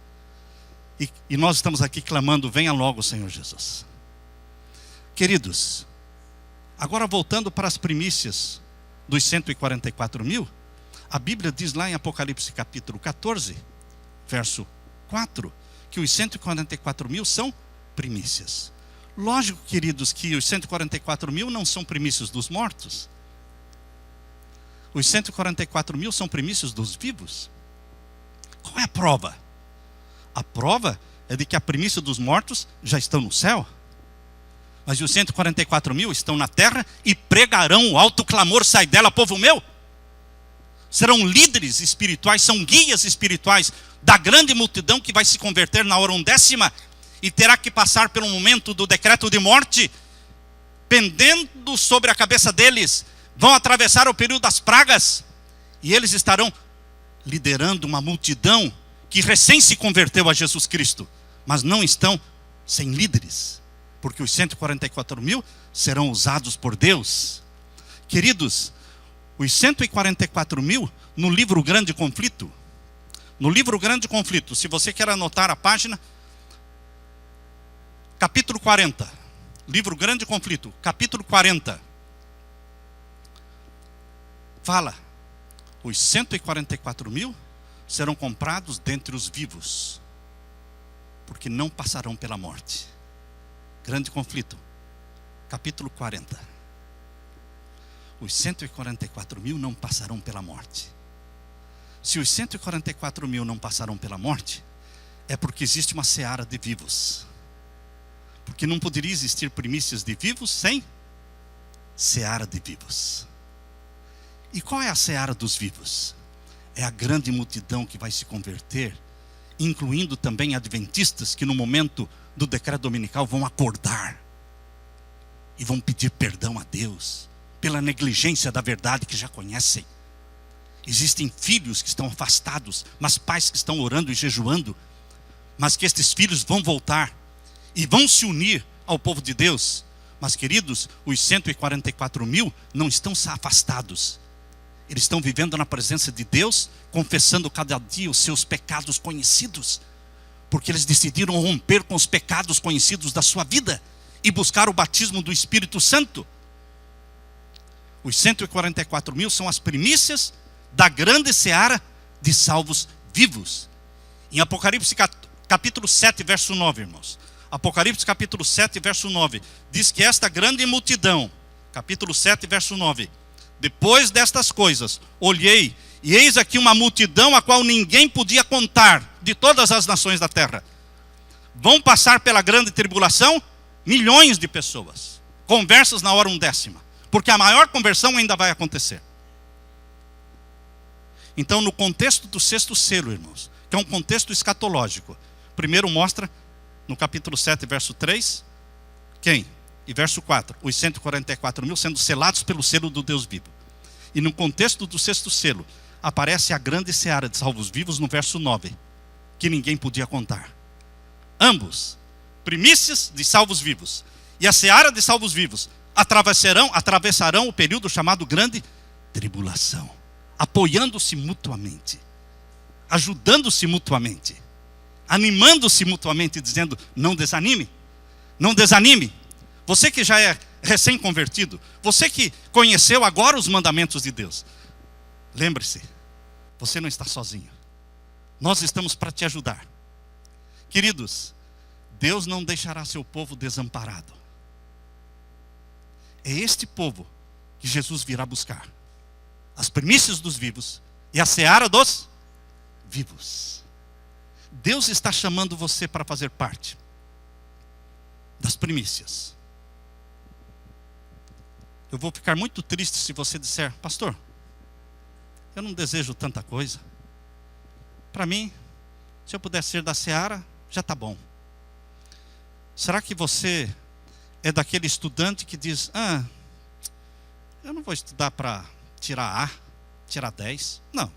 E nós estamos aqui clamando, venha logo, Senhor Jesus. Queridos, agora voltando para as primícias dos 144 mil, a Bíblia diz lá em Apocalipse capítulo 14, verso 4, que os 144 mil são primícias. Lógico, queridos, que os 144 mil não são primícias dos mortos. Os 144 mil são primícias dos vivos. Qual é a prova? A prova é de que a primícia dos mortos já estão no céu. Mas os 144 mil estão na terra e pregarão o alto clamor: sai dela, povo meu. Serão líderes espirituais, são guias espirituais da grande multidão que vai se converter na hora 1/10 e terá que passar pelo momento do decreto de morte, pendendo sobre a cabeça deles. Vão atravessar o período das pragas e eles estarão liderando uma multidão que recém se converteu a Jesus Cristo, mas não estão sem líderes, porque os 144 mil serão usados por Deus. Queridos, os 144 mil no livro Grande Conflito. No livro Grande Conflito, se você quer anotar a página, capítulo 40. Livro Grande Conflito, capítulo 40. Fala, os 144 mil serão comprados dentre os vivos, porque não passarão pela morte. Grande Conflito, capítulo 40. Os 144 mil não passarão pela morte. Se os 144 mil não passarão pela morte, é porque existe uma seara de vivos. Porque não poderia existir primícias de vivos sem seara de vivos. E qual é a seara dos vivos? É a grande multidão que vai se converter, incluindo também adventistas que no momento do decreto dominical vão acordar e vão pedir perdão a Deus pela negligência da verdade que já conhecem. Existem filhos que estão afastados, mas pais que estão orando e jejuando, mas que estes filhos vão voltar e vão se unir ao povo de Deus. Mas queridos, os 144 mil não estão afastados. Eles estão vivendo na presença de Deus, confessando cada dia os seus pecados conhecidos, porque eles decidiram romper com os pecados conhecidos da sua vida e buscar o batismo do Espírito Santo. Os 144 mil são as primícias da grande seara de salvos vivos. Em Apocalipse capítulo 7, verso 9, irmãos. Apocalipse capítulo 7, verso 9. Diz que esta grande multidão, capítulo 7, verso 9. Depois destas coisas, olhei, e eis aqui uma multidão a qual ninguém podia contar, de todas as nações da terra. Vão passar pela grande tribulação milhões de pessoas, conversas na hora 1/10, porque a maior conversão ainda vai acontecer. Então, no contexto do sexto selo, irmãos, que é um contexto escatológico, primeiro mostra, no capítulo 7, verso 3, quem? E verso 4, os 144 mil sendo selados pelo selo do Deus vivo. E no contexto do sexto selo, aparece a grande seara de salvos vivos no verso 9, que ninguém podia contar. Ambos, primícias de salvos vivos, e a seara de salvos vivos, atravessarão o período chamado grande tribulação, apoiando-se mutuamente, ajudando-se mutuamente, animando-se mutuamente, dizendo: não desanime, não desanime. Você que já é recém-convertido, você que conheceu agora os mandamentos de Deus, lembre-se, você não está sozinho. Nós estamos para te ajudar. Queridos, Deus não deixará seu povo desamparado. É este povo que Jesus virá buscar. As primícias dos vivos e a seara dos vivos. Deus está chamando você para fazer parte das primícias. Eu vou ficar muito triste se você disser: pastor, eu não desejo tanta coisa. Para mim, se eu puder ser da seara, já está bom. Será que você é daquele estudante que diz: eu não vou estudar para tirar A, tirar 10. Não,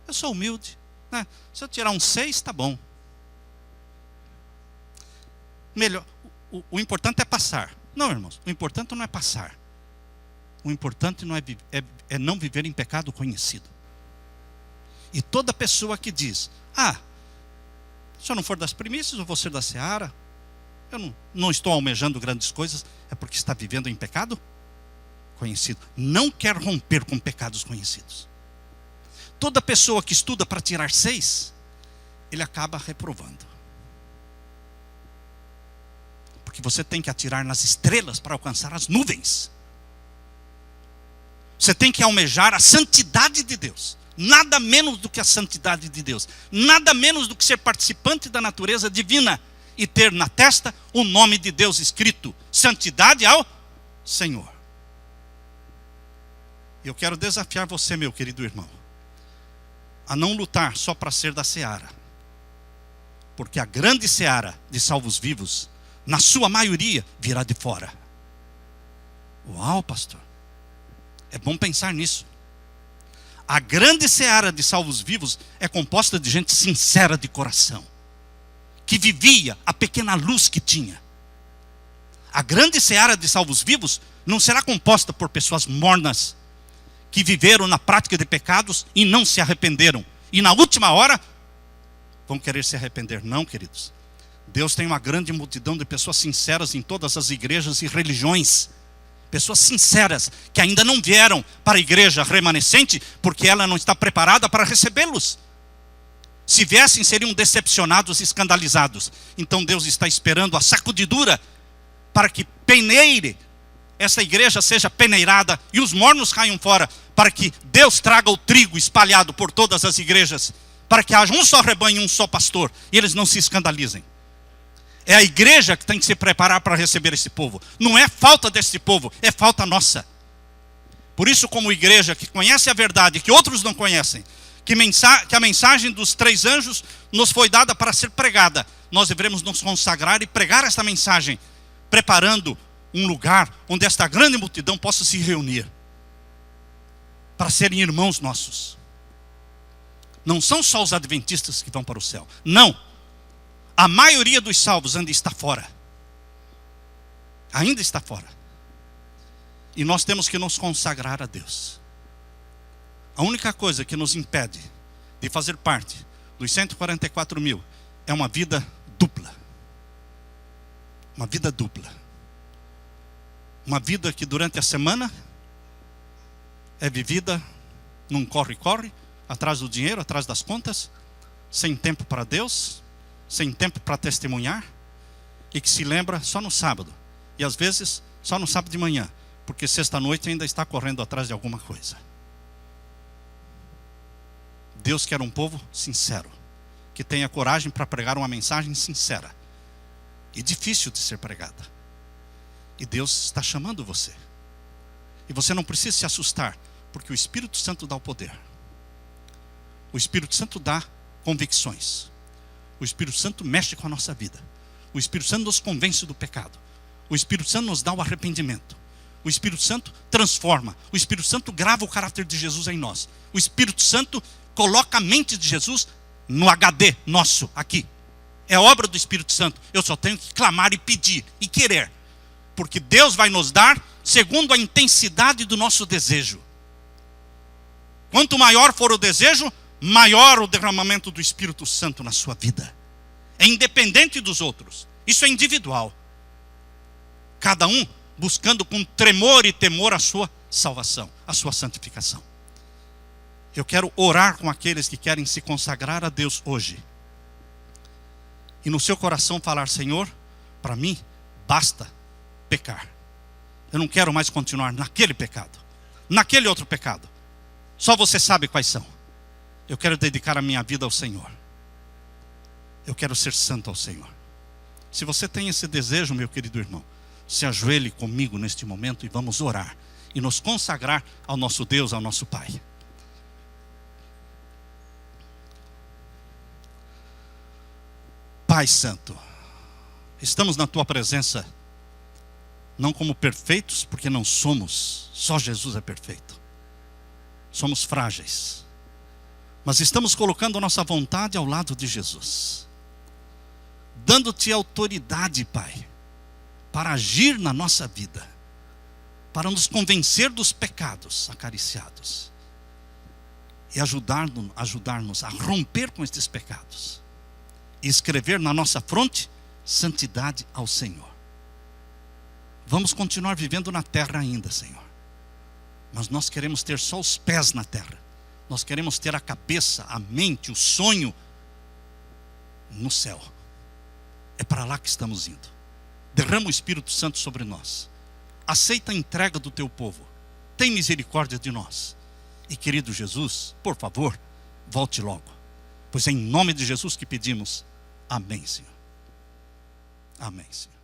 eu sou humilde, né? Se eu tirar um 6, está bom. Melhor, o importante é passar. Não, irmãos, o importante não é passar. O importante não é não viver em pecado conhecido. E toda pessoa que diz: se eu não for das primícias, eu vou ser da seara, eu não estou almejando grandes coisas, é porque está vivendo em pecado conhecido. Não quer romper com pecados conhecidos. Toda pessoa que estuda para tirar 6, ele acaba reprovando. Porque você tem que atirar nas estrelas para alcançar as nuvens. Você tem que almejar a santidade de Deus. Nada menos do que a santidade de Deus. Nada menos do que ser participante da natureza divina. e ter na testa o nome de Deus escrito: santidade ao Senhor. Eu quero desafiar você, meu querido irmão, a não lutar só para ser da seara, porque a grande seara de salvos vivos, na sua maioria, virá de fora. Uau, pastor, é bom pensar nisso. A grande seara de salvos vivos é composta de gente sincera de coração, que vivia a pequena luz que tinha. A grande seara de salvos vivos não será composta por pessoas mornas, que viveram na prática de pecados e não se arrependeram, e na última hora vão querer se arrepender. Não, queridos. Deus tem uma grande multidão de pessoas sinceras em todas as igrejas e religiões. Pessoas sinceras que ainda não vieram para a igreja remanescente, porque ela não está preparada para recebê-los. Se viessem, seriam decepcionados e escandalizados. Então Deus está esperando a sacudidura para que peneire, essa igreja seja peneirada e os mornos caiam fora, para que Deus traga o trigo espalhado por todas as igrejas, para que haja um só rebanho e um só pastor, e eles não se escandalizem. É a igreja que tem que se preparar para receber esse povo. Não é falta desse povo, é falta nossa. Por isso, como igreja que conhece a verdade, que outros não conhecem, que a mensagem dos 3 anjos nos foi dada para ser pregada, nós devemos nos consagrar e pregar esta mensagem, preparando um lugar onde esta grande multidão possa se reunir, para serem irmãos nossos. Não são só os adventistas que vão para o céu, não. A maioria dos salvos ainda está fora. Ainda está fora. E nós temos que nos consagrar a Deus. A única coisa que nos impede de fazer parte dos 144 mil é uma vida dupla. Uma vida dupla. Uma vida que durante a semana é vivida num corre-corre, atrás do dinheiro, atrás das contas, sem tempo para Deus, sem tempo para testemunhar, e que se lembra só no sábado, e às vezes só no sábado de manhã, porque sexta-noite ainda está correndo atrás de alguma coisa. Deus quer um povo sincero, que tenha coragem para pregar uma mensagem sincera, e difícil de ser pregada. E Deus está chamando você. E você não precisa se assustar, porque o Espírito Santo dá o poder. O Espírito Santo dá convicções. O Espírito Santo mexe com a nossa vida. O Espírito Santo nos convence do pecado. O Espírito Santo nos dá o arrependimento. O Espírito Santo transforma. O Espírito Santo grava o caráter de Jesus em nós. O Espírito Santo coloca a mente de Jesus no HD nosso, aqui. É obra do Espírito Santo. Eu só tenho que clamar e pedir e querer. Porque Deus vai nos dar segundo a intensidade do nosso desejo. Quanto maior for o desejo, maior o derramamento do Espírito Santo na sua vida. É independente dos outros. Isso é individual. Cada um buscando com tremor e temor a sua salvação, a sua santificação. Eu quero orar com aqueles que querem se consagrar a Deus hoje. E no seu coração falar: Senhor, para mim basta pecar. Eu não quero mais continuar naquele pecado, naquele outro pecado. Só você sabe quais são. Eu quero dedicar a minha vida ao Senhor. Eu quero ser santo ao Senhor. Se você tem esse desejo, meu querido irmão, se ajoelhe comigo neste momento e vamos orar e nos consagrar ao nosso Deus, ao nosso Pai. Pai Santo, estamos na Tua presença, não como perfeitos, porque não somos, só Jesus é perfeito. Somos frágeis, mas estamos colocando a nossa vontade ao lado de Jesus, dando-Te autoridade, Pai, para agir na nossa vida, para nos convencer dos pecados acariciados e ajudar-nos a romper com estes pecados e escrever na nossa fronte santidade ao Senhor. Vamos continuar vivendo na terra ainda, Senhor, mas nós queremos ter só os pés na terra. Nós queremos ter a cabeça, a mente, o sonho no céu. É para lá que estamos indo. Derrama o Espírito Santo sobre nós. Aceita a entrega do Teu povo. Tem misericórdia de nós. E querido Jesus, por favor, volte logo. Pois é em nome de Jesus que pedimos. Amém, Senhor. Amém, Senhor.